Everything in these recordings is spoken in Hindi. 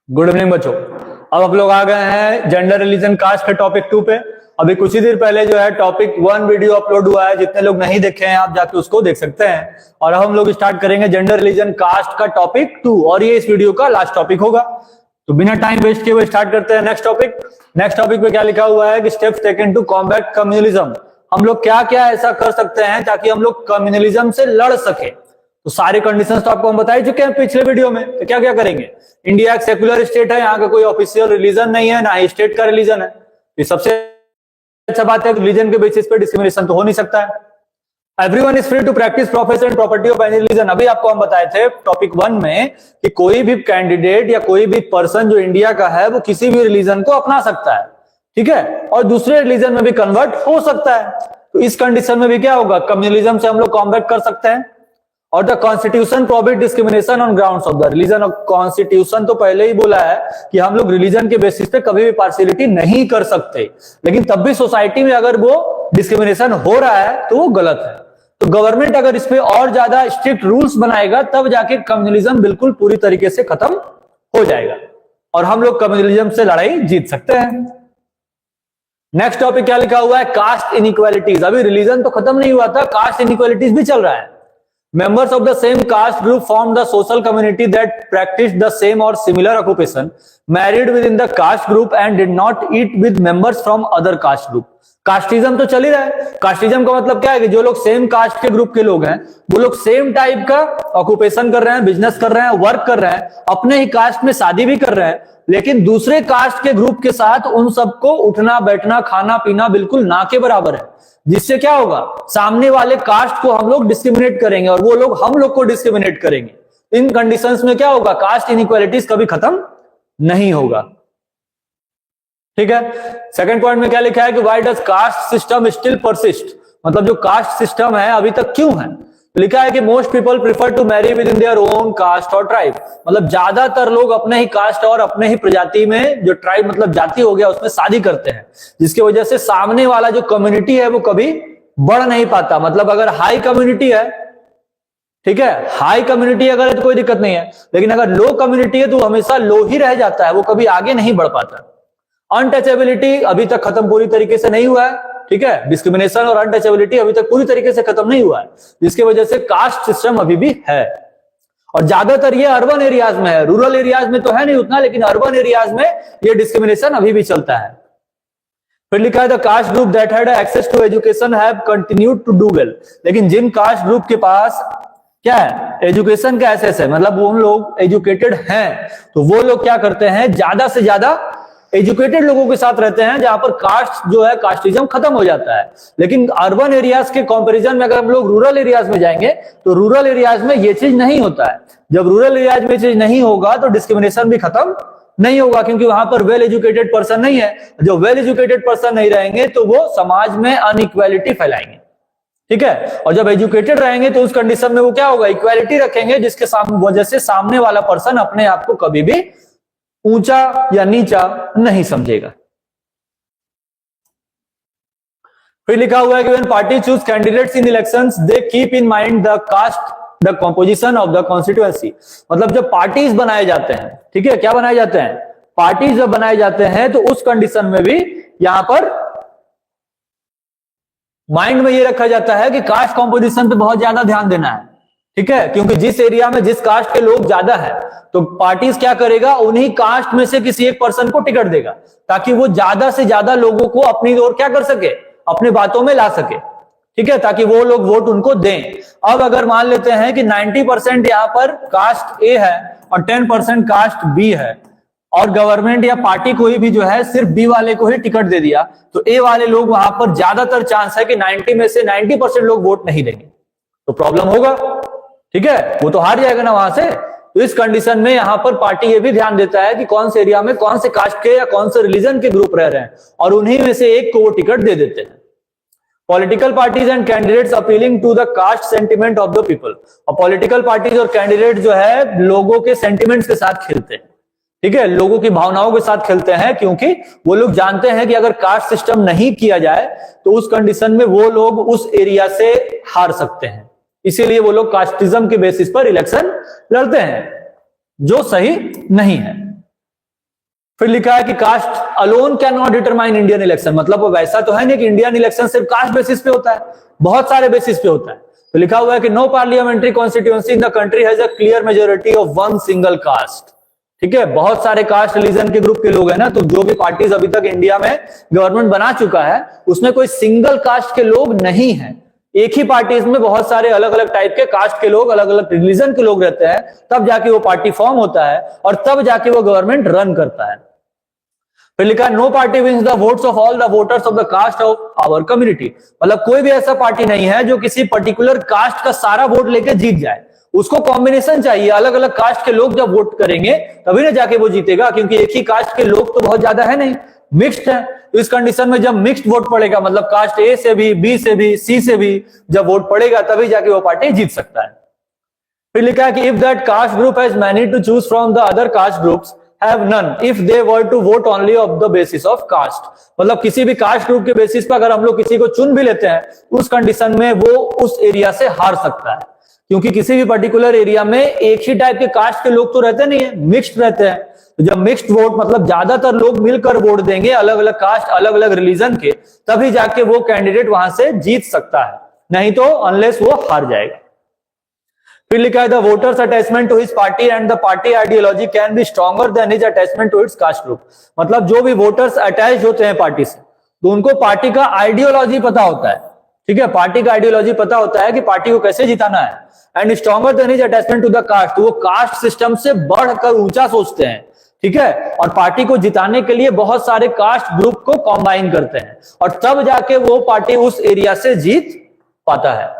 गुड इवनिंग बच्चों। अब आप लोग आ गए हैं जेंडर रिलीजन कास्ट के टॉपिक 2 पे। अभी कुछ ही देर पहले जो है टॉपिक 1 वीडियो अपलोड हुआ है, जितने लोग नहीं देखे हैं आप जाके उसको देख सकते हैं। और अब हम लोग स्टार्ट करेंगे जेंडर रिलीजन कास्ट का टॉपिक 2, और ये इस वीडियो का लास्ट टॉपिक होगा। तो बिना टाइम वेस्ट किए हुए स्टार्ट करते हैं नेक्स्ट टॉपिक। नेक्स्ट टॉपिक पे क्या लिखा हुआ है कि steps taken to combat communalism. हम लोग क्या क्या ऐसा कर सकते हैं ताकि हम लोग कम्युनलिज्म से लड़ सके। तो सारे कंडीशंस तो आपको हम बता ही चुके हैं पिछले वीडियो में। तो क्या क्या करेंगे? इंडिया एक सेकुलर स्टेट है, यहाँ का कोई ऑफिशियल रिलीजन नहीं है, ना ही स्टेट का रिलीजन है। ये सबसे अच्छा बात है कि रिलीजन के बेसिस पे डिस्क्रिमिनेशन तो हो नहीं सकता है। Everyone is free to practise profession property of any religion. अभी आपको हम बताए थे टॉपिक 1 में कि कोई भी कैंडिडेट या कोई भी पर्सन जो इंडिया का है वो किसी भी रिलीजन को अपना सकता है, ठीक है, और दूसरे रिलीजन में भी कन्वर्ट हो सकता है। तो इस कंडीशन में भी क्या होगा, कम्युनलिज्म से हम लोग कॉम्बैट कर सकते हैं। और the constitution prohibit discrimination on grounds of the religion. और कॉन्स्टिट्यूशन तो पहले ही बोला है कि हम लोग रिलीजन के बेसिस पे कभी भी पार्शियलिटी नहीं कर सकते, लेकिन तब भी सोसाइटी में अगर वो डिस्क्रिमिनेशन हो रहा है तो वो गलत है। तो गवर्नमेंट अगर इस पे और ज्यादा स्ट्रिक्ट रूल्स बनाएगा तब जाके कम्युनलिज्म बिल्कुल पूरी तरीके से खत्म हो जाएगा और हम लोग कम्युनलिज्म से लड़ाई जीत सकते हैं। नेक्स्ट टॉपिक क्या लिखा हुआ है, कास्ट इनइक्वालिटीज। अभी रिलीजन तो खत्म नहीं हुआ था, कास्ट इनइक्वालिटीज भी चल रहा है। Members of the same caste group formed the social community that practiced the same or similar occupation, married within the caste group and did not eat with members from other caste group. Casteism तो चल ही रहा है। कास्टिज्म का मतलब क्या है कि जो लोग सेम कास्ट के ग्रुप के लोग हैं वो लोग सेम टाइप का ऑक्यूपेशन कर रहे हैं, बिजनेस कर रहे हैं, वर्क कर रहे हैं, अपने ही कास्ट में शादी भी कर रहे हैं, लेकिन दूसरे कास्ट के ग्रुप के साथ उन सबको उठना बैठना खाना पीना बिल्कुल ना के बराबर है। जिससे क्या होगा, सामने वाले कास्ट को हम लोग डिस्क्रिमिनेट करेंगे और वो लोग हम लोग को डिस्क्रिमिनेट करेंगे। इन कंडीशंस में क्या होगा, कास्ट इनइक्वालिटीज कभी खत्म नहीं होगा, ठीक है। सेकंड पॉइंट में क्या लिखा है कि why does caste system still persist. मतलब जो कास्ट सिस्टम है अभी तक क्यों है। लिखा है कि most people prefer to marry within their own caste और ट्राइब। मतलब ज्यादातर लोग अपने ही कास्ट और अपने ही प्रजाति में, जो ट्राइब मतलब जाति हो गया, उसमें शादी करते हैं, जिसकी वजह से सामने वाला जो कम्युनिटी है वो कभी बढ़ नहीं पाता। मतलब अगर हाई कम्युनिटी है, ठीक है, हाई कम्युनिटी अगर है तो कोई दिक्कत नहीं है, लेकिन अगर लो कम्युनिटी है तो हमेशा लो ही रह जाता है, वो कभी आगे नहीं बढ़ पाता। अनटचेबिलिटी अभी तक खत्म पूरी तरीके से नहीं हुआ है, ठीक है। डिस्क्रिमिनेशन और अनटचेबिलिटी अभी तक पूरी तरीके से खत्म नहीं हुआ है, जिसकी वजह से कास्ट सिस्टम अभी भी है। और ज्यादातर ये अर्बन एरियाज में है, रूरल एरियाज में तो है नहीं उतना, लेकिन अर्बन एरियाज में ये डिस्क्रिमिनेशन अभी भी चलता है। फिर लिखा है the caste group that had access to education have continued to do well. लेकिन जिन कास्ट ग्रुप के पास क्या है, एजुकेशन का एक्सेस है, मतलब वो लोग एजुकेटेड हैं, तो वो लोग क्या करते हैं, ज्यादा से ज्यादा एजुकेटेड लोगों के साथ रहते हैं, जहां पर कास्ट जो है, कास्टिज्म खत्म हो जाता है। लेकिन अर्बन एरियाज के कंपैरिजन में अगर हम लोग रूरल एरियाज में जाएंगे तो रूरल एरियाज में ये चीज नहीं होता है। जब रूरल एरियाज में चीज नहीं होगा तो डिस्क्रिमिनेशन भी खत्म नहीं होगा, क्योंकि वहां पर वेल एजुकेटेड पर्सन नहीं है। जो वेल एजुकेटेड पर्सन नहीं रहेंगे तो वो समाज में अनइक्वालिटी फैलाएंगे, ठीक है। और जब एजुकेटेड रहेंगे तो उस कंडीशन में वो क्या होगा, इक्वालिटी रखेंगे, जिसके वजह से सामने वाला पर्सन अपने आप को कभी भी ऊंचा या नीचा नहीं समझेगा। फिर लिखा हुआ है कि when party choose candidates in elections they keep in mind the caste the composition of the constituency। मतलब जब पार्टीज बनाए जाते हैं, ठीक है, क्या बनाए जाते हैं, पार्टीज जब बनाए जाते हैं तो उस कंडीशन में भी यहां पर माइंड में ये रखा जाता है कि कास्ट कॉम्पोजिशन पे बहुत ज्यादा ध्यान देना है, ठीक है, क्योंकि जिस एरिया में जिस कास्ट के लोग ज्यादा है तो पार्टीज क्या करेगा, उन्हीं कास्ट में से किसी एक पर्सन को टिकट देगा ताकि वो ज्यादा से ज्यादा लोगों को अपनी ओर क्या कर सके, अपने बातों में ला सके, ठीक है, ताकि वो लोग वोट उनको दें। अब अगर मान लेते हैं कि 90% यहां पर कास्ट ए है और 10% कास्ट बी है, और गवर्नमेंट या पार्टी कोई भी जो है सिर्फ बी वाले को ही टिकट दे दिया, तो ए वाले लोग वहां पर ज्यादातर चांस है कि 90 में से 90% लोग वोट नहीं देंगे, तो प्रॉब्लम होगा, ठीक है, वो तो हार जाएगा ना वहां से। तो इस कंडीशन में यहां पर पार्टी ये भी ध्यान देता है कि कौन से एरिया में कौन से कास्ट के या कौन से रिलीजन के ग्रुप रह रहे हैं, और उन्हीं में से एक को वो टिकट दे देते हैं। Political parties and candidates appealing to the caste sentiment of the people. और पॉलिटिकल पार्टीज और कैंडिडेट जो है लोगों के सेंटिमेंट्स के साथ खेलते हैं, ठीक है, लोगों की भावनाओं के साथ खेलते हैं, क्योंकि वो लोग जानते हैं कि अगर कास्ट सिस्टम नहीं किया जाए तो उस कंडीशन में वो लोग उस एरिया से हार सकते हैं। इसीलिए वो लोग कास्टिज्म के बेसिस पर इलेक्शन लड़ते हैं, जो सही नहीं है। फिर लिखा है कि caste alone can not determine Indian election, मतलब वो वैसा तो है नहीं कि इंडियन इलेक्शन सिर्फ कास्ट बेसिस पे होता है, बहुत सारे बेसिस पे होता है। तो लिखा हुआ है कि no parliamentary constituency in the country has a clear majority of one single caste. ठीक है, बहुत सारे कास्ट रिलीजन के ग्रुप के लोग हैं ना, तो जो भी पार्टीज अभी तक इंडिया में गवर्नमेंट बना चुका है उसमें कोई सिंगल कास्ट के लोग नहीं है। एक ही पार्टीज में बहुत सारे अलग अलग टाइप के कास्ट के लोग, अलग अलग रिलीजन के लोग रहते हैं, तब जाके वो पार्टी फॉर्म होता है और तब जाके वो गवर्नमेंट रन करता है। फिर लिखा no party wins the votes of all the voters of the caste of our community, मतलब कोई भी ऐसा पार्टी नहीं है जो किसी पर्टिकुलर कास्ट का सारा वोट लेके जीत जाए। उसको कॉम्बिनेशन चाहिए, अलग अलग कास्ट के लोग जब वोट करेंगे तभी ना जाके वो जीतेगा, क्योंकि एक ही कास्ट के लोग तो बहुत ज्यादा है नहीं, मिक्स्ड है। तो इस कंडीशन में जब मिक्स्ड वोट पड़ेगा, मतलब कास्ट ए से भी, बी से भी, सी से भी जब वोट पड़ेगा तभी जाके वो पार्टी जीत सकता है। फिर लिखा है कि if that caste group has many to choose from the other caste groups have none if they were to vote only of the basis of caste, मतलब किसी भी कास्ट ग्रुप के बेसिस पर अगर हम लोग किसी को चुन भी लेते हैं उस कंडीशन में वो उस एरिया से हार सकता है, क्योंकि किसी भी पर्टिकुलर एरिया में एक ही टाइप के कास्ट के लोग तो रहते नहीं है, मिक्स्ड रहते हैं। तो जब मिक्स्ड वोट, मतलब ज्यादातर लोग मिलकर वोट देंगे अलग अलग कास्ट, अलग अलग रिलीजन के, तभी जाके वो कैंडिडेट वहां से जीत सकता है, नहीं तो अनलेस वो हार जाएगा। फिर लिखा है the voters attachment to his party and the party ideology can be stronger than his attachment to its caste group, मतलब जो भी वोटर्स अटैच होते हैं पार्टी से तो उनको पार्टी का आइडियोलॉजी पता होता है। ठीक है, पार्टी का आइडियोलॉजी पता होता है कि पार्टी को कैसे जिताना है। And stronger than his attachment to the caste, वो कास्ट सिस्टम से बढ़कर ऊंचा सोचते हैं। ठीक है, और पार्टी को जिताने के लिए बहुत सारे कास्ट ग्रुप को कॉम्बाइन करते हैं और तब जाके वो पार्टी उस एरिया से जीत पाता है।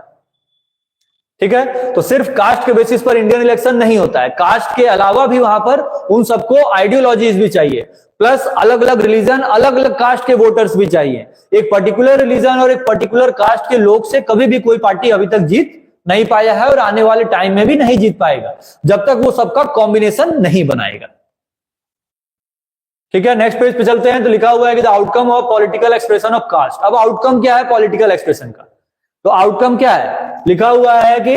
ठीक है, तो सिर्फ कास्ट के बेसिस पर इंडियन इलेक्शन नहीं होता है, कास्ट के अलावा भी वहां पर उन सबको आइडियोलॉजीज भी चाहिए, प्लस अलग अलग रिलीजन, अलग अलग कास्ट के वोटर्स भी चाहिए। एक पर्टिकुलर रिलीजन और एक पर्टिकुलर कास्ट के लोग से कभी भी कोई पार्टी अभी तक जीत नहीं पाया है और आने वाले टाइम में भी नहीं जीत पाएगा जब तक वो सबका कॉम्बिनेशन नहीं बनाएगा। ठीक है, नेक्स्ट पेज पे चलते हैं। तो लिखा हुआ है कि the outcome of political expression of caste. अब आउटकम क्या है पॉलिटिकल एक्सप्रेशन का? तो आउटकम क्या है, लिखा हुआ है कि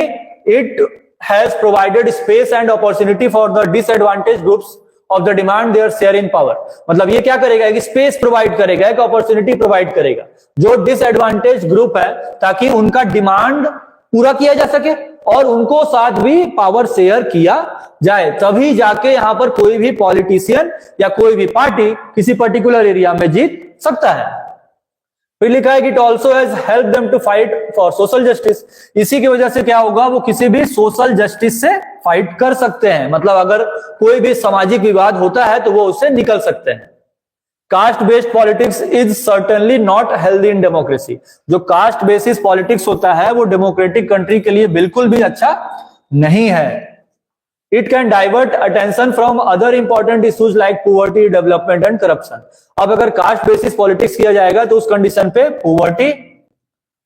it has provided space and opportunity for the disadvantage groups of the demand their share in power, मतलब ये क्या करेगा कि स्पेस प्रोवाइड करेगा, एक अपॉर्चुनिटी प्रोवाइड करेगा जो डिसएडवांटेज ग्रुप है, ताकि उनका डिमांड पूरा किया जा सके और उनको साथ भी पावर शेयर किया जाए, तभी जाके यहां पर कोई भी पॉलिटिशियन या कोई भी पार्टी किसी पर्टिकुलर एरिया में जीत सकता है। फिर लिखा है कि it also has help them to fight for social justice, इसी की वजह से क्या होगा, वो किसी भी सोशल जस्टिस से फाइट कर सकते हैं, मतलब अगर कोई भी सामाजिक विवाद होता है तो वो उससे निकल सकते हैं। Caste based politics is certainly not healthy in democracy, जो कास्ट बेसिस पॉलिटिक्स होता है वो डेमोक्रेटिक कंट्री के लिए बिल्कुल भी अच्छा नहीं है। It can divert attention from other important issues like poverty, development and corruption. अब अगर कास्ट बेसिस पॉलिटिक्स किया जाएगा तो उस कंडीशन पे पोवर्टी,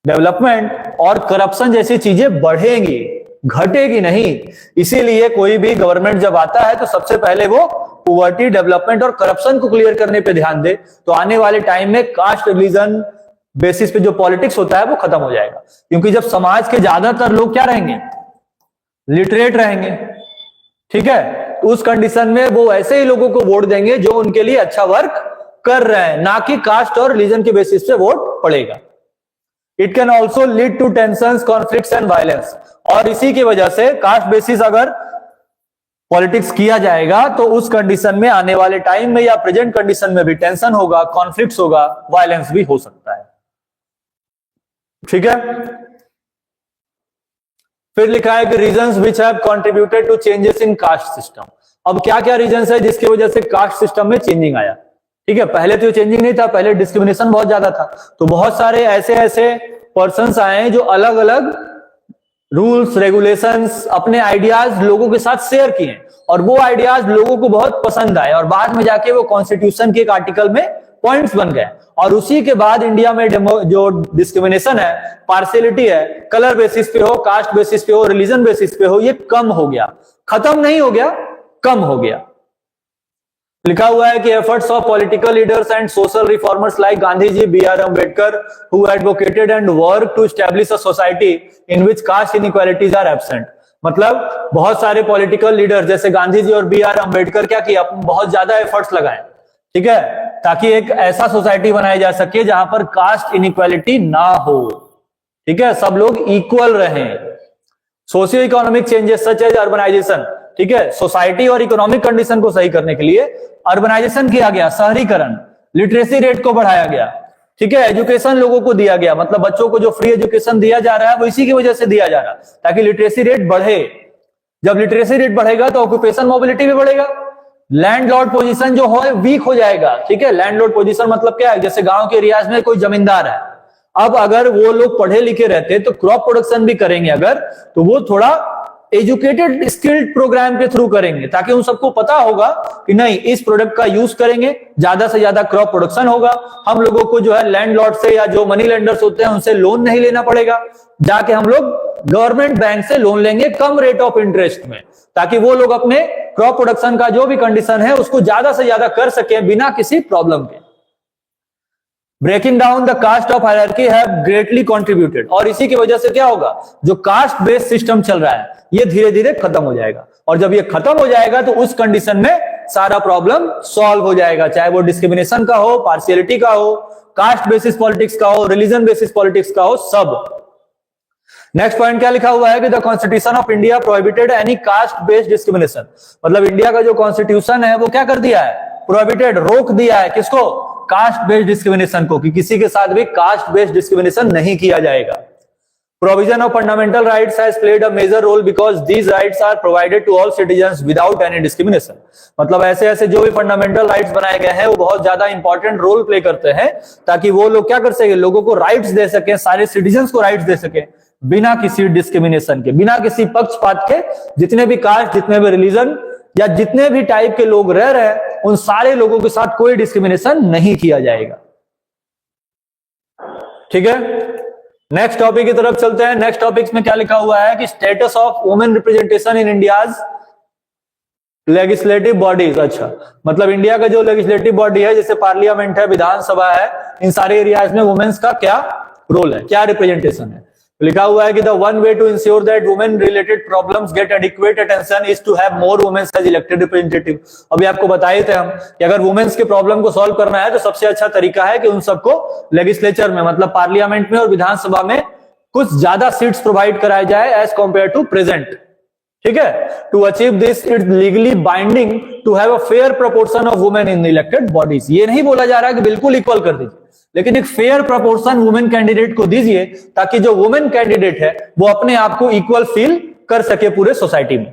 डेवलपमेंट और करप्शन जैसी चीजें बढ़ेंगी, घटेगी नहीं। इसीलिए कोई भी गवर्नमेंट जब आता है तो सबसे पहले वो पोवर्टी, डेवलपमेंट और करप्शन को क्लियर करने पे ध्यान दे, तो आने वाले टाइम में कास्ट रिलीजन बेसिस पे जो पॉलिटिक्स होता है वो खत्म हो जाएगा। क्योंकि जब समाज के ज्यादातर लोग क्या रहेंगे, लिटरेट रहेंगे, ठीक है, तो उस कंडीशन में वो ऐसे ही लोगों को वोट देंगे जो उनके लिए अच्छा वर्क कर रहे हैं, ना कि कास्ट और रिलीजन के बेसिस पे वोट पड़ेगा। It can also lead to tensions, conflicts and violence, और इसी की वजह से कास्ट बेसिस अगर पॉलिटिक्स किया जाएगा तो उस कंडीशन में आने वाले टाइम में या प्रेजेंट कंडीशन में भी टेंशन होगा, कॉन्फ्लिक्ट्स होगा, वायलेंस भी हो सकता है। ठीक है, फिर लिखा है कि reasons which have contributed to changes in caste system. अब क्या क्या रीजंस है जिसकी वजह से कास्ट सिस्टम में चेंजिंग आया? ठीक है, पहले तो चेंजिंग नहीं था, पहले डिस्क्रिमिनेशन बहुत ज्यादा था, तो बहुत सारे ऐसे पर्संस आए जो अलग अलग रूल्स, रेगुलेशंस, अपने आइडियाज लोगों के साथ शेयर किए और वो आइडियाज लोगों को बहुत पसंद आए और बाद में जाके वो कॉन्स्टिट्यूशन के एक आर्टिकल में पॉइंट्स बन गए। और उसी के बाद इंडिया में जो डिस्क्रिमिनेशन है, पार्शियलिटी है, कलर बेसिस पे हो, कास्ट बेसिस पे हो, रिलीजन बेसिस पे हो, ये कम हो गया, खत्म नहीं हो गया, कम हो गया। लिखा हुआ है कि efforts of political leaders and social reformers like Gandhi ji, B.R. Ambedkar, who advocated and work to establish a society in which caste inequalities are absent. मतलब बहुत सारे पॉलिटिकल लीडर जैसे गांधी जी और B.R. अम्बेडकर क्या किया, बहुत ज्यादा एफर्ट्स लगाए, ठीक है, ताकि एक ऐसा सोसाइटी बनाई जा सके जहां पर कास्ट इनइक्वालिटी ना हो, ठीक है, सब लोग इक्वल रहें। Socio economic changes such as urbanisation, ठीक है, सोसाइटी और इकोनॉमिक कंडीशन को सही करने के लिए अर्बनाइजेशन किया गया, शहरीकरण, लिटरेसी रेट को बढ़ाया गया, ठीक है, एजुकेशन लोगों को दिया गया, मतलब बच्चों को जो फ्री एजुकेशन दिया जा रहा है वो इसी की वजह से दिया जा रहा है ताकि लिटरेसी रेट बढ़े। जब लिटरेसी रेट बढ़ेगा तो ऑक्यूपेशन मोबिलिटी भी बढ़ेगा, लैंडलॉर्ड पोजीशन जो है वीक हो जाएगा, ठीक है। लैंडलॉर्ड पोजीशन मतलब क्या है, जैसे गांव के एरियाज में कोई जमींदार है, अब अगर वो लोग पढ़े लिखे रहते तो क्रॉप प्रोडक्शन भी करेंगे अगर, तो वो थोड़ा एजुकेटेड स्किल्ड प्रोग्राम के थ्रू करेंगे ताकि उन सबको पता होगा कि नहीं इस प्रोडक्ट का यूज करेंगे, ज्यादा से ज्यादा क्रॉप प्रोडक्शन होगा, हम लोगों को जो है लैंडलॉर्ड से या जो मनी लेंडर्स होते हैं उनसे लोन नहीं लेना पड़ेगा, जाके हम लोग गवर्नमेंट बैंक से लोन लेंगे कम रेट ऑफ इंटरेस्ट में, ताकि वो लोग अपने क्रॉप प्रोडक्शन का जो भी कंडीशन है उसको ज्यादा से ज्यादा कर सके बिना किसी प्रॉब्लम के। Breaking down the caste of hierarchy have greatly contributed, और इसी की वजह से क्या होगा, जो कास्ट बेस्ड सिस्टम चल रहा है ये धीरे धीरे खत्म हो जाएगा, और जब ये खत्म हो जाएगा तो उस कंडीशन में सारा प्रॉब्लम सॉल्व हो जाएगा, चाहे वो डिस्क्रिमिनेशन का हो, पार्शियलिटी का हो, कास्ट बेसिस पॉलिटिक्स का हो, रिलीजन बेसिस पॉलिटिक्स का हो, सब। नेक्स्ट पॉइंट क्या लिखा हुआ है कि the constitution of India prohibited any caste based discrimination, मतलब इंडिया का जो कॉन्स्टिट्यूशन है वो क्या कर दिया है, प्रोहिबिटेड, रोक दिया है किसको, कास्ट बेस्ड डिस्क्रिमिनेशन को, कि किसी के साथ भी कास्ट बेस्ड डिस्क्रिमिनेशन नहीं किया जाएगा। Provision of fundamental rights has played a major role because these rights are provided to all citizens without any discrimination, मतलब ऐसे ऐसे जो भी फंडामेंटल राइट्स बनाए गए हैं वो बहुत ज्यादा इंपॉर्टेंट रोल प्ले करते हैं ताकि वो लोग क्या कर सके, लोगों को राइट्स दे सके, सारे सिटीजंस को राइट्स दे सके बिना किसी डिस्क्रिमिनेशन के, बिना किसी पक्षपात के। जितने भी कास्ट, जितने भी रिलीजन या जितने भी टाइप के लोग रह रहे हैं उन सारे लोगों के साथ कोई डिस्क्रिमिनेशन नहीं किया जाएगा, ठीक है। नेक्स्ट टॉपिक की तरफ चलते हैं। नेक्स्ट टॉपिक में क्या लिखा हुआ है कि status of women representation in India's legislative bodies. अच्छा, मतलब इंडिया का जो लेजिस्लेटिव बॉडी है जैसे पार्लियामेंट है, विधानसभा है, इन सारे एरियाज में वुमेन्स का क्या रोल है, क्या रिप्रेजेंटेशन है। लिखा हुआ है कि the one way to ensure that women related problems get adequate attention is to have more womens as elected representative. अभी आपको बताए थे हम कि अगर वुमेन्स के प्रॉब्लम को सॉल्व करना है तो सबसे अच्छा तरीका है कि उन सबको लेजिस्लेचर में, मतलब पार्लियामेंट में और विधानसभा में कुछ ज्यादा सीट्स प्रोवाइड कराए जाए एज कंपेयर टू प्रेजेंट, ठीक है। To achieve this it's legally binding to have a fair proportion of women in elected bodies. ये नहीं बोला जा रहा है कि बिल्कुल इक्वल कर दीजिए, लेकिन एक फेयर प्रोपोर्शन वुमेन कैंडिडेट को दीजिए ताकि जो वुमेन कैंडिडेट है वो अपने आप को इक्वल फील कर सके पूरे सोसाइटी में।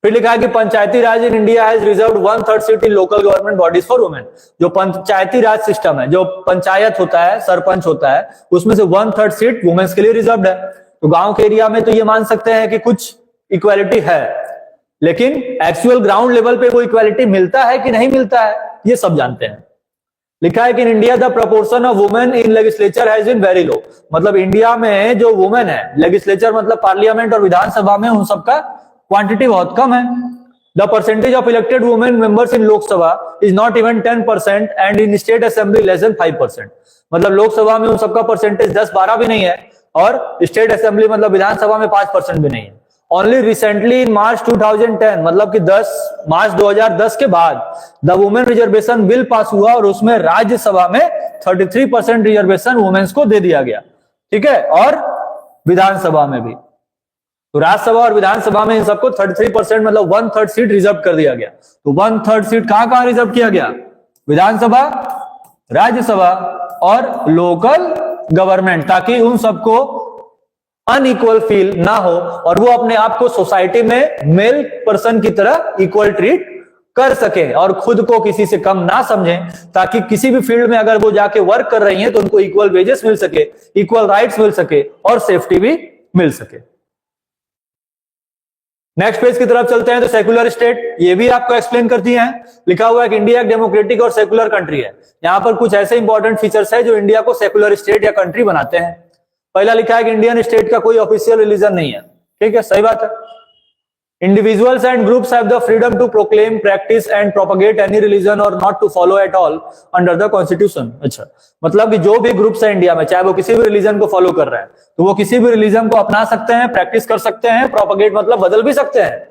फिर लिखा है कि Panchayati Raj in India has reserved 1/3 seat in local government bodies for women. जो पंचायती राज सिस्टम है, जो पंचायत होता है, सरपंच होता है, उसमें से 1/3 सीट वुमेन्स के लिए रिजर्व्ड है। तो गांव के एरिया में तो ये मान सकते हैं कि कुछ इक्वालिटी है, लेकिन एक्चुअल ग्राउंड लेवल पे वो इक्वालिटी मिलता है कि नहीं मिलता है, ये सब जानते हैं। लिखा है कि in India the proportion of women in legislature has been very low. मतलब इंडिया में जो वुमेन है, लेजिस्लेचर मतलब पार्लियामेंट और विधानसभा में, उन सबका क्वांटिटी बहुत कम है। The percentage of elected women members in Lok Sabha is not even 10% and in state assembly less than 5%। मतलब लोकसभा में उन सबका परसेंटेज 10-12 भी नहीं है और स्टेट असेंबली मतलब विधानसभा में 5% भी नहीं है। ओनली रिसेंटली इन मार्च 2010, मतलब कि मार्च 2010 के बाद the women reservation bill pass हुआ और उसमें राज्यसभा में 33% रिजर्वेशन वुमेन्स को दे दिया गया, ठीक है, और विधानसभा में भी। तो राज्यसभा और विधानसभा में इन सबको 33% मतलब 1/3 सीट रिजर्व कर दिया गया। तो 1/3 सीट कहां कहां रिजर्व किया गया, विधानसभा, राज्यसभा और लोकल गवर्नमेंट, ताकि उन सबको अनइक्वल फील ना हो और वो अपने आप को सोसाइटी में मेल पर्सन की तरह इक्वल ट्रीट कर सके और खुद को किसी से कम ना समझें, ताकि किसी भी फील्ड में अगर वो जाके वर्क कर रही हैं तो उनको इक्वल वेजेस मिल सके, इक्वल राइट्स मिल सके और सेफ्टी भी मिल सके। नेक्स्ट पेज की तरफ चलते हैं। तो सेकुलर स्टेट, ये भी आपको एक्सप्लेन कर दिया है। लिखा हुआ है कि इंडिया एक डेमोक्रेटिक और सेकुलर कंट्री है। यहां पर कुछ ऐसे इंपॉर्टेंट फीचर्स है जो इंडिया को सेकुलर स्टेट या कंट्री बनाते हैं। पहला लिखा है कि इंडियन स्टेट का कोई ऑफिशियल रिलीजन नहीं है, ठीक है, सही बात है। Individuals and groups have the freedom to proclaim, practice and propagate any religion or not to follow at all under the constitution। अच्छा, मतलब कि जो भी ग्रुप्स है इंडिया में, चाहे वो किसी भी रिलीजन को फॉलो कर रहे हैं, तो वो किसी भी रिलीजन को अपना सकते हैं, प्रैक्टिस कर सकते हैं, प्रोपगेट मतलब बदल भी सकते हैं,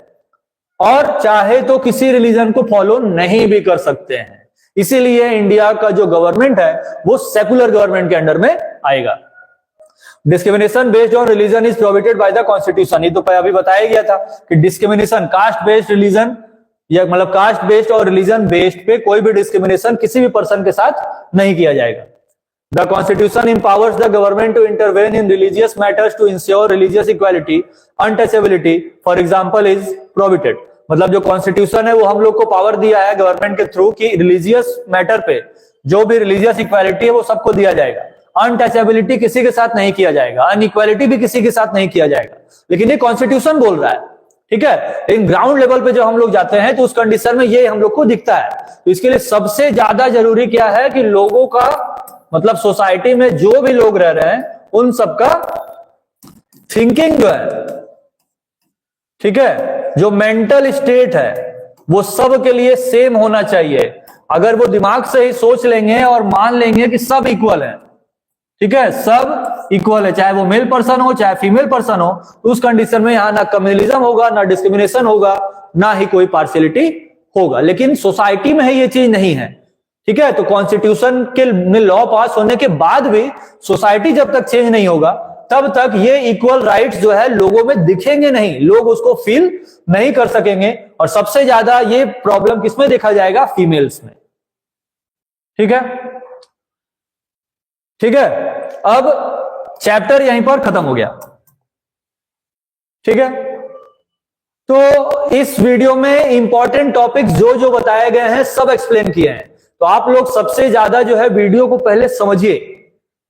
और चाहे तो किसी रिलीजन को फॉलो नहीं भी कर सकते हैं। इसीलिए इंडिया का जो गवर्नमेंट है वो सेकुलर गवर्नमेंट के अंडर में आएगा। Discrimination based on religion is prohibited by the constitution. ये तो अभी बताया गया था कि डिस्क्रिमिनेशन कास्ट बेस्ड रिलीजन या मतलब कास्ट बेस्ड और रिलीजन बेस्ड पे कोई भी डिस्क्रिमिनेशन किसी भी पर्सन के साथ नहीं किया जाएगा। The constitution empowers the government to intervene in religious matters to ensure religious equality, untouchability for example is prohibited. मतलब जो कॉन्स्टिट्यूशन है वो हम लोग को पावर दिया है गवर्नमेंट के थ्रू कि रिलीजियस मैटर पे जो भी रिलीजियस इक्वालिटी है वो सबको दिया जाएगा, अनटचेबिलिटी किसी के साथ नहीं किया जाएगा, अनइक्वालिटी भी किसी के साथ नहीं किया जाएगा। लेकिन ये कॉन्स्टिट्यूशन बोल रहा है, ठीक है। लेकिन ग्राउंड लेवल पे जो हम लोग जाते हैं तो उस कंडीशन में ये हम लोग को दिखता है। तो इसके लिए सबसे ज्यादा जरूरी क्या है कि लोगों का मतलब सोसाइटी में जो भी लोग रह रहे हैं उन सबका थिंकिंग जो है, ठीक है, जो मेंटल स्टेट है वो सब के लिए सेम होना चाहिए। अगर वो दिमाग से ही सोच लेंगे और मान लेंगे कि सब इक्वल है, ठीक है, सब इक्वल है, चाहे वो मेल पर्सन हो चाहे फीमेल पर्सन हो, तो उस कंडीशन में यहां ना कम्युनलिज्म होगा, ना डिस्क्रिमिनेशन होगा, ना ही कोई पार्शियलिटी होगा। लेकिन सोसाइटी में ये चीज नहीं है, ठीक है। तो कॉन्स्टिट्यूशन के में लॉ पास होने के बाद भी सोसाइटी जब तक चेंज नहीं होगा तब तक ये इक्वल राइट्स जो है लोगों में दिखेंगे नहीं, लोग उसको फील नहीं कर सकेंगे। और सबसे ज्यादा ये प्रॉब्लम किसमें देखा जाएगा? फीमेल्स में, ठीक है, ठीक है। अब चैप्टर यहीं पर खत्म हो गया, ठीक है। तो इस वीडियो में इंपॉर्टेंट टॉपिक्स जो जो बताए गए हैं सब एक्सप्लेन किए हैं। तो आप लोग सबसे ज्यादा जो है वीडियो को पहले समझिए,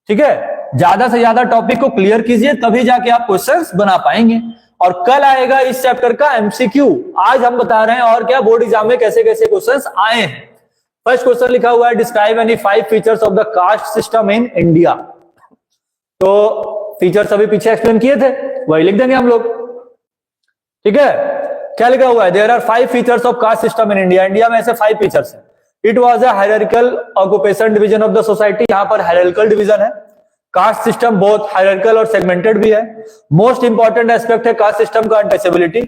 ठीक है, ज्यादा से ज्यादा टॉपिक को क्लियर कीजिए, तभी जाके आप क्वेश्चंस बना पाएंगे। और कल आएगा इस चैप्टर का एमसीक्यू। आज हम बता रहे हैं और क्या बोर्ड एग्जाम में कैसे कैसे क्वेश्चंस आए हैं। फर्स्ट क्वेश्चन लिखा हुआ है, describe any 5 features of the caste system in India. तो फीचर्स अभी पीछे एक्सप्लेन किए थे, वही लिख देंगे हम लोग, ठीक है। क्या लिखा हुआ है? There are 5 features of caste system in India. India में ऐसे 5 फीचर्स हैं। It was a hierarchical occupation division of the society. यहां पर हायरार्किकल डिवीजन है। कास्ट सिस्टम बहुत हायरार्किकल और सेगमेंटेड भी है। मोस्ट इंपॉर्टेंट एस्पेक्ट है कास्ट सिस्टम का अनटचेबिलिटी।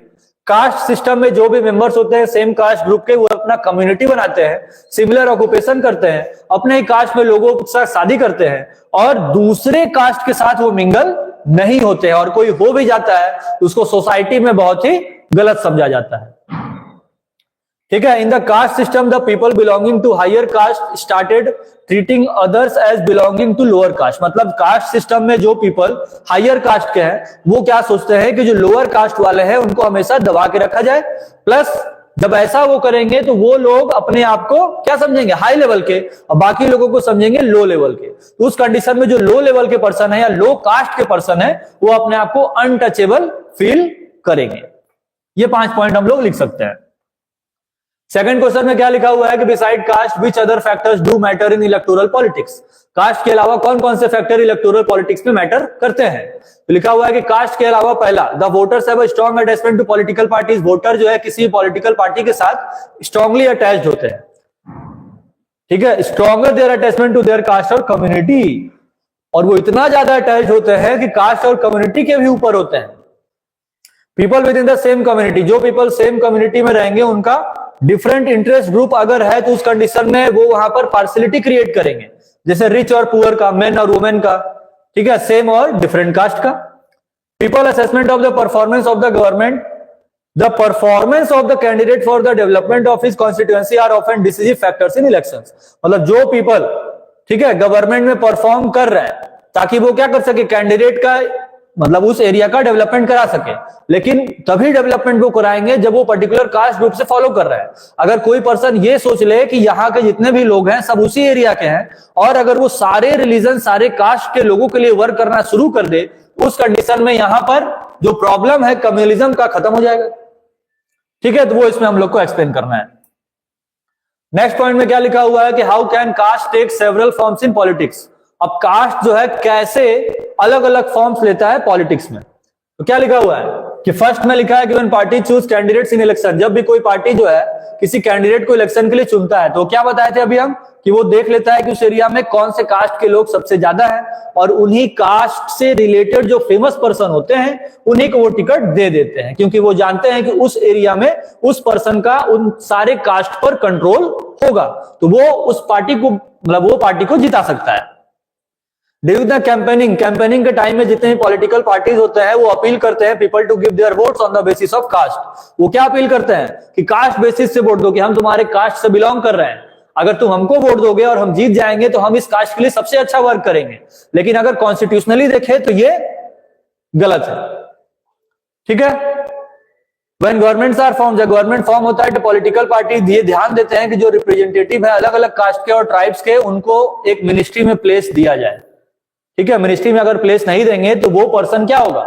कास्ट सिस्टम में जो भी मेंबर्स होते हैं सेम कास्ट ग्रुप के, वो अपना कम्युनिटी बनाते हैं, सिमिलर ऑक्यूपेशन करते हैं, अपने ही कास्ट में लोगों के साथ शादी करते हैं और दूसरे कास्ट के साथ वो मिंगल नहीं होते हैं। और कोई हो भी जाता है तो उसको सोसाइटी में बहुत ही गलत समझा जाता है, ठीक है। In the caste system the people belonging to higher caste started treating others as belonging to lower caste. मतलब कास्ट सिस्टम में जो पीपल हायर कास्ट के हैं वो क्या सोचते हैं कि जो लोअर कास्ट वाले हैं उनको हमेशा दबा के रखा जाए। प्लस जब ऐसा वो करेंगे तो वो लोग अपने आप को क्या समझेंगे? हाई लेवल के, और बाकी लोगों को समझेंगे लो लेवल के। तो उस कंडीशन में जो लो लेवल के पर्सन है या लो कास्ट के पर्सन है वो अपने आप को अनटचेबल फील करेंगे। ये 5 पॉइंट हम लोग लिख सकते हैं। सेकंड क्वेश्चन में क्या लिखा हुआ है कि beside caste which other factors do matter in electoral politics. Caste के अलावा कौन कौन से फैक्टर इलेक्टोरल पॉलिटिक्स में मैटर करते हैं? तो लिखा हुआ है कि कास्ट के अलावा पहला, the voters have a strong attachment to political parties. Voter जो है किसी पॉलिटिकल पार्टी के साथ स्ट्रांगली अटैच्ड होते हैं, ठीक है, stronger their attachment to their caste और कम्युनिटी। और वो इतना ज्यादा अटैच होते हैं कि कास्ट और कम्युनिटी के भी ऊपर होते हैं। People with in the same community, जो पीपल सेम कम्युनिटी में रहेंगे उनका डिफरेंट इंटरेस्ट ग्रुप अगर है तो उस कंडीशन में वो वहां पर पार्शियलिटी क्रिएट करेंगे, जैसे रिच और पुअर का, मेन और वुमेन का, ठीक है, सेम और डिफरेंट कास्ट का। People assessment of the performance of the government, the performance of the candidate for the development of his constituency are often decisive factors in elections. मतलब जो पीपल, ठीक है, गवर्नमेंट में परफॉर्म कर रहे हैं ताकि वो क्या कर सके, कैंडिडेट का मतलब उस एरिया का डेवलपमेंट करा सके। लेकिन तभी डेवलपमेंट वो कराएंगे जब वो पर्टिकुलर कास्ट ग्रुप से फॉलो कर रहा है। अगर कोई पर्सन ये सोच ले कि यहाँ के जितने भी लोग हैं सब उसी एरिया के हैं और अगर वो सारे रिलीजन सारे कास्ट के लोगों के लिए वर्क करना शुरू कर दे, उस कंडीशन में यहां पर जो प्रॉब्लम है कम्युनलिज्म का खत्म हो जाएगा, ठीक है। तो वो इसमें हम लोग को एक्सप्लेन करना है। नेक्स्ट पॉइंट में क्या लिखा हुआ है कि how can caste take several forms in politics. अब कास्ट जो है कैसे अलग अलग फॉर्म्स लेता है पॉलिटिक्स में। तो क्या लिखा हुआ है कि फर्स्ट में लिखा है कि when party choose candidates in election, जब भी कोई पार्टी जो है किसी कैंडिडेट को इलेक्शन के लिए चुनता है तो क्या बताए थे अभी हम कि वो देख लेता है कि उस एरिया में कौन से कास्ट के लोग सबसे ज्यादा है और उन्हीं कास्ट से रिलेटेड जो फेमस पर्सन होते हैं उन्हीं को वो टिकट दे देते हैं, क्योंकि वो जानते हैं कि उस एरिया में उस पर्सन का उन सारे कास्ट पर कंट्रोल होगा, तो वो उस पार्टी को मतलब वो पार्टी को जिता सकता है। ड्यूरिंग द कैंपेनिंग के टाइम में जितने भी पॉलिटिकल पार्टीज होते हैं वो अपील करते हैं people to give their votes on the basis of caste. वो क्या अपील करते हैं कि कास्ट बेसिस से वोट दो, कि हम तुम्हारे कास्ट से बिलोंग कर रहे हैं, अगर तुम हमको वोट दोगे और हम जीत जाएंगे तो हम इस कास्ट के लिए सबसे अच्छा वर्क करेंगे। लेकिन अगर कॉन्स्टिट्यूशनली देखें तो ये गलत है, ठीक है। When governments are formed, जब गवर्नमेंट फॉर्म होता है तो पॉलिटिकल पार्टी ये ध्यान देते हैं कि जो रिप्रेजेंटेटिव है अलग अलग कास्ट के और ट्राइब्स के, उनको एक मिनिस्ट्री में प्लेस दिया जाए, ठीक है। मिनिस्ट्री में अगर प्लेस नहीं देंगे तो वो पर्सन क्या होगा,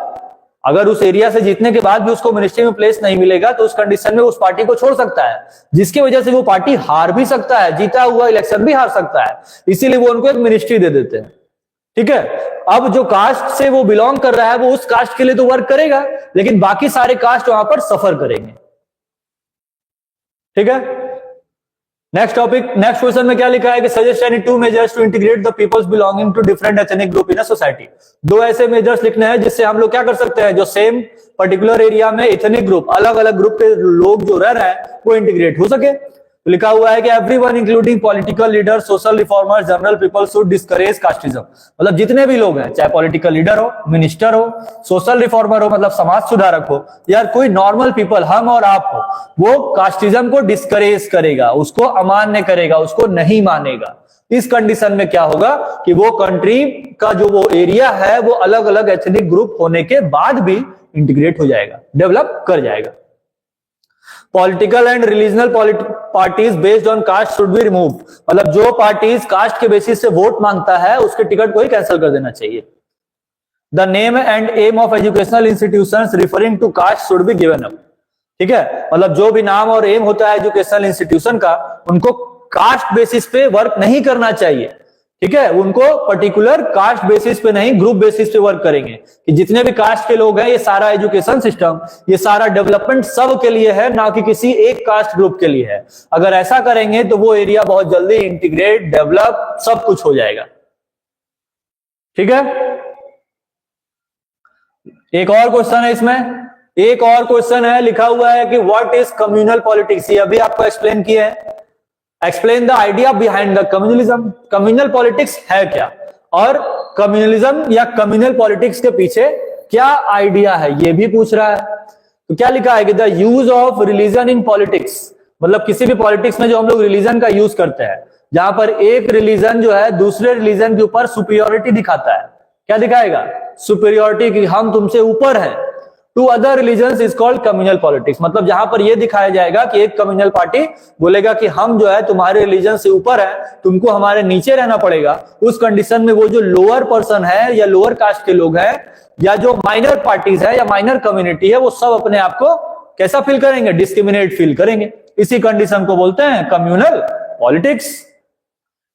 अगर उस एरिया से जीतने के बाद भी उसको मिनिस्ट्री में प्लेस नहीं मिलेगा तो उस कंडीशन में उस पार्टी को छोड़ सकता है, जिसकी वजह से वो पार्टी हार भी सकता है, जीता हुआ इलेक्शन भी हार सकता है, इसीलिए वो उनको एक मिनिस्ट्री दे देते हैं, ठीक है। अब जो कास्ट से वो बिलोंग कर रहा है वो उस कास्ट के लिए तो वर्क करेगा, लेकिन बाकी सारे कास्ट वहां पर सफर करेंगे, ठीक है। नेक्स्ट क्वेश्चन में क्या लिखा है कि suggest any two measures to integrate the peoples belonging to different ethnic group in a society. दो ऐसे मेजर्स लिखने हैं जिससे हम लोग क्या कर सकते हैं, जो सेम पर्टिकुलर एरिया में एथनिक ग्रुप अलग अलग ग्रुप के लोग जो रह रहे हैं वो इंटीग्रेट हो सके। तो लिखा हुआ है कि everyone including political leader, social reformers, general people should discourage casteism. मतलब जितने भी लोग हैं, चाहे पॉलिटिकल लीडर हो, मिनिस्टर हो, सोशल रिफॉर्मर हो मतलब समाज सुधारक हो, या कोई नॉर्मल पीपल हम और आप हो, वो कास्टिज्म को डिस्करेज करेगा, उसको अमान्य करेगा, उसको नहीं मानेगा। इस कंडीशन में क्या होगा कि वो कंट्री का जो वो एरिया है वो अलग अलग एथनिक ग्रुप होने के बाद भी इंटीग्रेट हो जाएगा, डेवलप कर जाएगा। Political and regional parties based on caste should be remove. मतलब जो पार्टीज कास्ट के बेसिस से वोट मांगता है उसके टिकट को ही कैंसिल कर देना चाहिए। The name and aim of educational institutions referring to caste should be given up, ठीक है। मतलब जो भी नाम और एम होता है एजुकेशनल इंस्टीट्यूशन का, उनको कास्ट बेसिस पे वर्क नहीं करना चाहिए, ठीक है। उनको पर्टिकुलर कास्ट बेसिस पे नहीं, ग्रुप बेसिस पे वर्क करेंगे कि जितने भी कास्ट के लोग हैं, ये सारा एजुकेशन सिस्टम, ये सारा डेवलपमेंट सब के लिए है, ना कि किसी एक कास्ट ग्रुप के लिए है। अगर ऐसा करेंगे तो वो एरिया बहुत जल्दी इंटीग्रेट, डेवलप सब कुछ हो जाएगा, ठीक है। एक और क्वेश्चन है इसमें, एक और क्वेश्चन है, लिखा हुआ है कि व्हाट इज कम्युनल पॉलिटिक्स। ये अभी आपको एक्सप्लेन किया है। Explain the idea behind the communalism. Communal politics है क्या और कम्युनलिज्म या कम्युनल पॉलिटिक्स के पीछे क्या आइडिया है ये भी पूछ रहा है। तो क्या लिखा है कि the use of religion in politics, मतलब किसी भी पॉलिटिक्स में जो हम लोग रिलीजन का यूज करते हैं, जहां पर एक रिलीजन जो है दूसरे रिलीजन के ऊपर सुपीरियोरिटी दिखाता है। क्या दिखाएगा? सुपीरियोरिटी, कि हम तुमसे ऊपर हैं। To other religions is called communal politics. मतलब जहां पर यह दिखाया जाएगा कि एक कम्युनल पार्टी बोलेगा कि हम जो है तुम्हारे रिलीजन से ऊपर है, तुमको हमारे नीचे रहना पड़ेगा। उस कंडीशन में वो जो लोअर पर्सन है या लोअर कास्ट के लोग हैं या जो माइनर पार्टीज है या माइनर कम्युनिटी है, वो सब अपने आप को कैसा फील करेंगे? डिस्क्रिमिनेट फील करेंगे। इसी कंडीशन को बोलते हैं कम्युनल पॉलिटिक्स।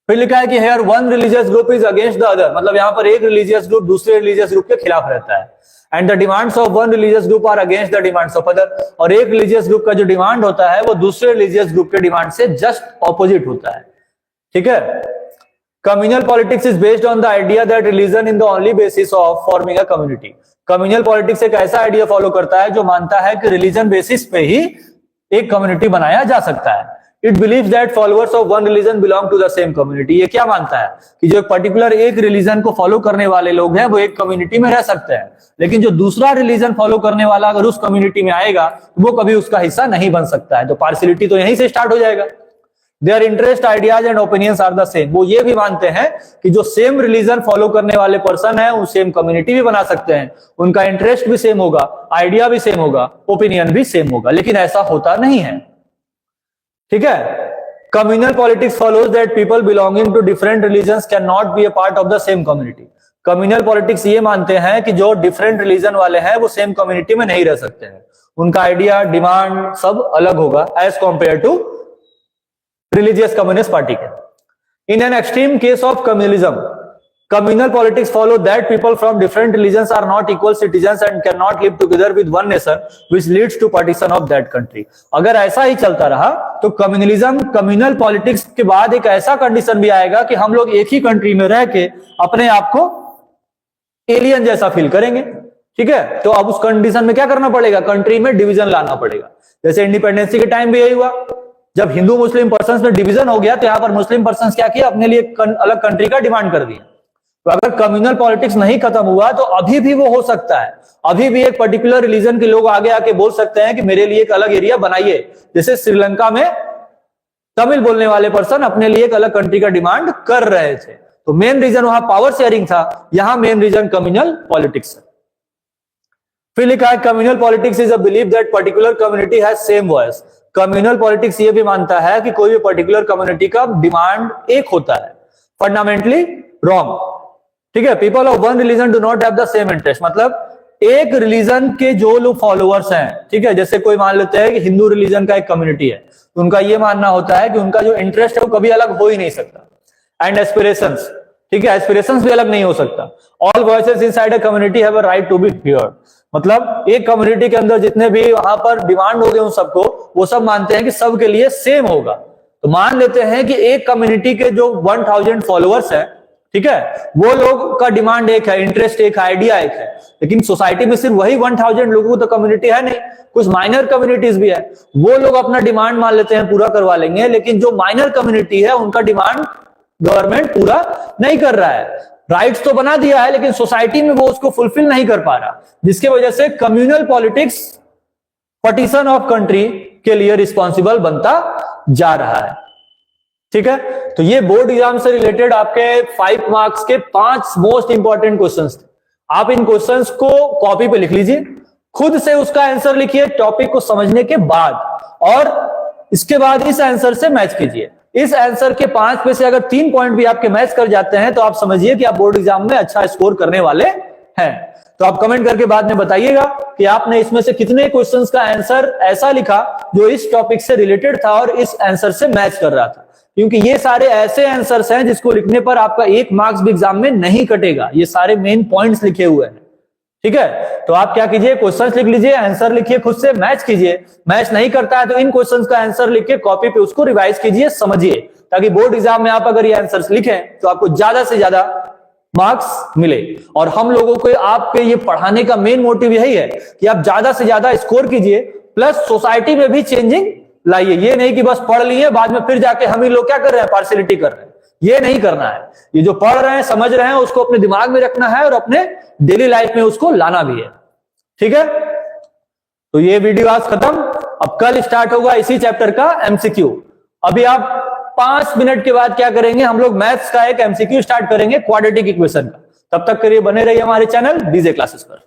फिर लिखा है कि here one religious group is against the other. मतलब यहां पर एक रिलीजियस ग्रुप दूसरे रिलीजियस ग्रुप के खिलाफ रहता है। And the demands of one religious group are against the demands of other. और एक रिलीजियस ग्रुप का जो डिमांड होता है वो दूसरे रिलीजियस ग्रुप के डिमांड से जस्ट ऑपोजिट होता है। ठीक है। Communal politics is based on the idea that religion in the only basis of forming a community. Communal politics एक ऐसा आइडिया फॉलो करता है जो मानता है कि रिलीजन बेसिस पे ही एक कम्युनिटी बनाया जा सकता है। It believes that followers of one religion belong to the same community. ये क्या मानता है कि जो एक पर्टिकुलर एक रिलीजन को फॉलो करने वाले लोग हैं वो एक कम्युनिटी में रह सकते हैं, लेकिन जो दूसरा रिलीजन फॉलो करने वाला अगर उस कम्युनिटी में आएगा तो वो कभी उसका हिस्सा नहीं बन सकता है। तो पार्शियलिटी तो यहीं से स्टार्ट हो जाएगा। Their interest, ideas and opinions are the same. वो ये भी मानते हैं कि जो सेम रिलीजन फॉलो करने वाले पर्सन है वो सेम कम्युनिटी भी बना सकते हैं, उनका इंटरेस्ट भी सेम होगा, आइडिया भी सेम होगा, ओपिनियन भी सेम होगा। लेकिन ऐसा होता नहीं है। ठीक है। Communal politics follows that people belonging to different religions can not be a part of the same community. Communal politics ये मानते हैं कि जो डिफरेंट रिलीजन वाले हैं वो सेम कम्युनिटी में नहीं रह सकते हैं, उनका आइडिया, डिमांड सब अलग होगा as compare to religious communist party के। In an extreme case of communalism, Communal politics follow that people from different religions are not equal citizens and cannot live together with one nation, which leads to partition of that country. अगर ऐसा ही चलता रहा तो कम्युनलिज्म, कम्युनल पॉलिटिक्स के बाद एक ऐसा कंडीशन भी आएगा कि हम लोग एक ही कंट्री में रह के अपने आप को एलियन जैसा फील करेंगे। ठीक है, तो अब उस कंडीशन में क्या करना पड़ेगा, कंट्री में डिवीजन लाना पड़ेगा। जैसे इंडिपेंडेंसी के टाइम भी यही हुआ, जब हिंदू मुस्लिम पर्सन्स में डिवीजन हो गया तो यहां पर मुस्लिम पर्सन्स क्या किया, अपने लिए अलग कंट्री का डिमांड कर दिया। तो अगर कम्युनल पॉलिटिक्स नहीं खत्म हुआ तो अभी भी वो हो सकता है, अभी भी एक पर्टिकुलर रिलीजन के लोग आगे आके बोल सकते हैं कि मेरे लिए एक अलग एरिया बनाइए। जैसे श्रीलंका में तमिल बोलने वाले पर्सन अपने लिए एक अलग कंट्री का डिमांड कर रहे थे। तो मेन रीजन वहां पावर शेयरिंग था, यहां मेन रीजन कम्युनल पॉलिटिक्स है। फिर लिखा है communal politics is a believe that particular community has same voice. Communal politics ये भी मानता है कि कोई भी पर्टिकुलर कम्युनिटी का डिमांड एक होता है। Fundamentally wrong. ठीक है, people of one religion do not have the same interest, मतलब एक रिलीजन के जो लोग फॉलोअर्स हैं, ठीक है, जैसे कोई मान लेते हैं कि हिंदू रिलीजन का एक कम्युनिटी है, तो उनका ये मानना होता है कि उनका जो इंटरेस्ट है वो कभी अलग हो ही नहीं सकता। एंड एस्पिरेशंस, ठीक है, एस्पिरेशंस भी अलग नहीं हो सकता। All voices inside a community have a right to be heard, मतलब एक कम्युनिटी के अंदर जितने भी वहां पर डिमांड हो गए उन सबको, वो सब मानते हैं कि सबके लिए सेम होगा। तो मान लेते हैं कि एक कम्युनिटी के जो 1000 फॉलोअर्स है, ठीक है, वो लोग का डिमांड एक है, इंटरेस्ट एक है, आइडिया एक है, लेकिन सोसाइटी में सिर्फ वही 1000 लोगों की तो कम्युनिटी है नहीं, कुछ माइनर कम्युनिटीज भी है। वो लोग अपना डिमांड मान लेते हैं पूरा करवा लेंगे, लेकिन जो माइनर कम्युनिटी है उनका डिमांड गवर्नमेंट पूरा नहीं कर रहा है। राइट्स तो बना दिया है लेकिन सोसाइटी में वो उसको फुलफिल नहीं कर पा रहा, जिसकी वजह से communal politics partition of country के लिए रिस्पॉन्सिबल बनता जा रहा है। ठीक है, तो ये बोर्ड एग्जाम से रिलेटेड आपके 5 मार्क्स के 5 मोस्ट इंपॉर्टेंट क्वेश्चंस थे। आप इन क्वेश्चंस को कॉपी पे लिख लीजिए, खुद से उसका आंसर लिखिए टॉपिक को समझने के बाद, और इसके बाद इस आंसर से मैच कीजिए। इस आंसर के 5 में से अगर 3 पॉइंट भी आपके मैच कर जाते हैं तो आप समझिए कि आप बोर्ड एग्जाम में अच्छा स्कोर करने वाले हैं। तो आप कमेंट करके बाद में बताइएगा कि आपने इसमें से कितने क्वेश्चंस का आंसर ऐसा लिखा जो इस टॉपिक से रिलेटेड था और इस आंसर से मैच कर रहा था, क्योंकि ये सारे ऐसे आंसर्स हैं जिसको लिखने पर आपका 1 मार्क्स भी एग्जाम में नहीं कटेगा। ये सारे मेन पॉइंट्स लिखे हुए हैं। ठीक है, तो आप क्या कीजिए, क्वेश्चंस लिख लीजिए, आंसर लिखिए, खुद से मैच कीजिए। मैच नहीं करता है तो इन क्वेश्चंस का आंसर लिख के कॉपी पे उसको रिवाइज कीजिए, समझिए, ताकि बोर्ड एग्जाम में आप अगर ये आंसर्स लिखें तो आपको ज्यादा से ज्यादा मार्क्स मिले। और हम लोगों को आपके ये पढ़ाने का मेन मोटिव यही है कि आप ज्यादा से ज्यादा स्कोर कीजिए, प्लस सोसाइटी में भी चेंजिंग लाइए। ये नहीं कि बस पढ़ लिए बाद में फिर जाके हम ही लोग क्या कर रहे हैं, पार्शियलिटी कर रहे हैं। ये नहीं करना है। ये जो पढ़ रहे हैं, समझ रहे हैं, उसको अपने दिमाग में रखना है और अपने डेली लाइफ में उसको लाना भी है। ठीक है, तो ये वीडियो आज खत्म। अब कल स्टार्ट होगा इसी चैप्टर का एमसीक्यू। अभी आप 5 मिनट के बाद क्या करेंगे, हम लोग मैथ्स का एक एमसीक्यू स्टार्ट करेंगे क्वाड्रेटिक इक्वेशन का। तब तक के लिए बने रहिए हमारे चैनल डीजे क्लासेस पर।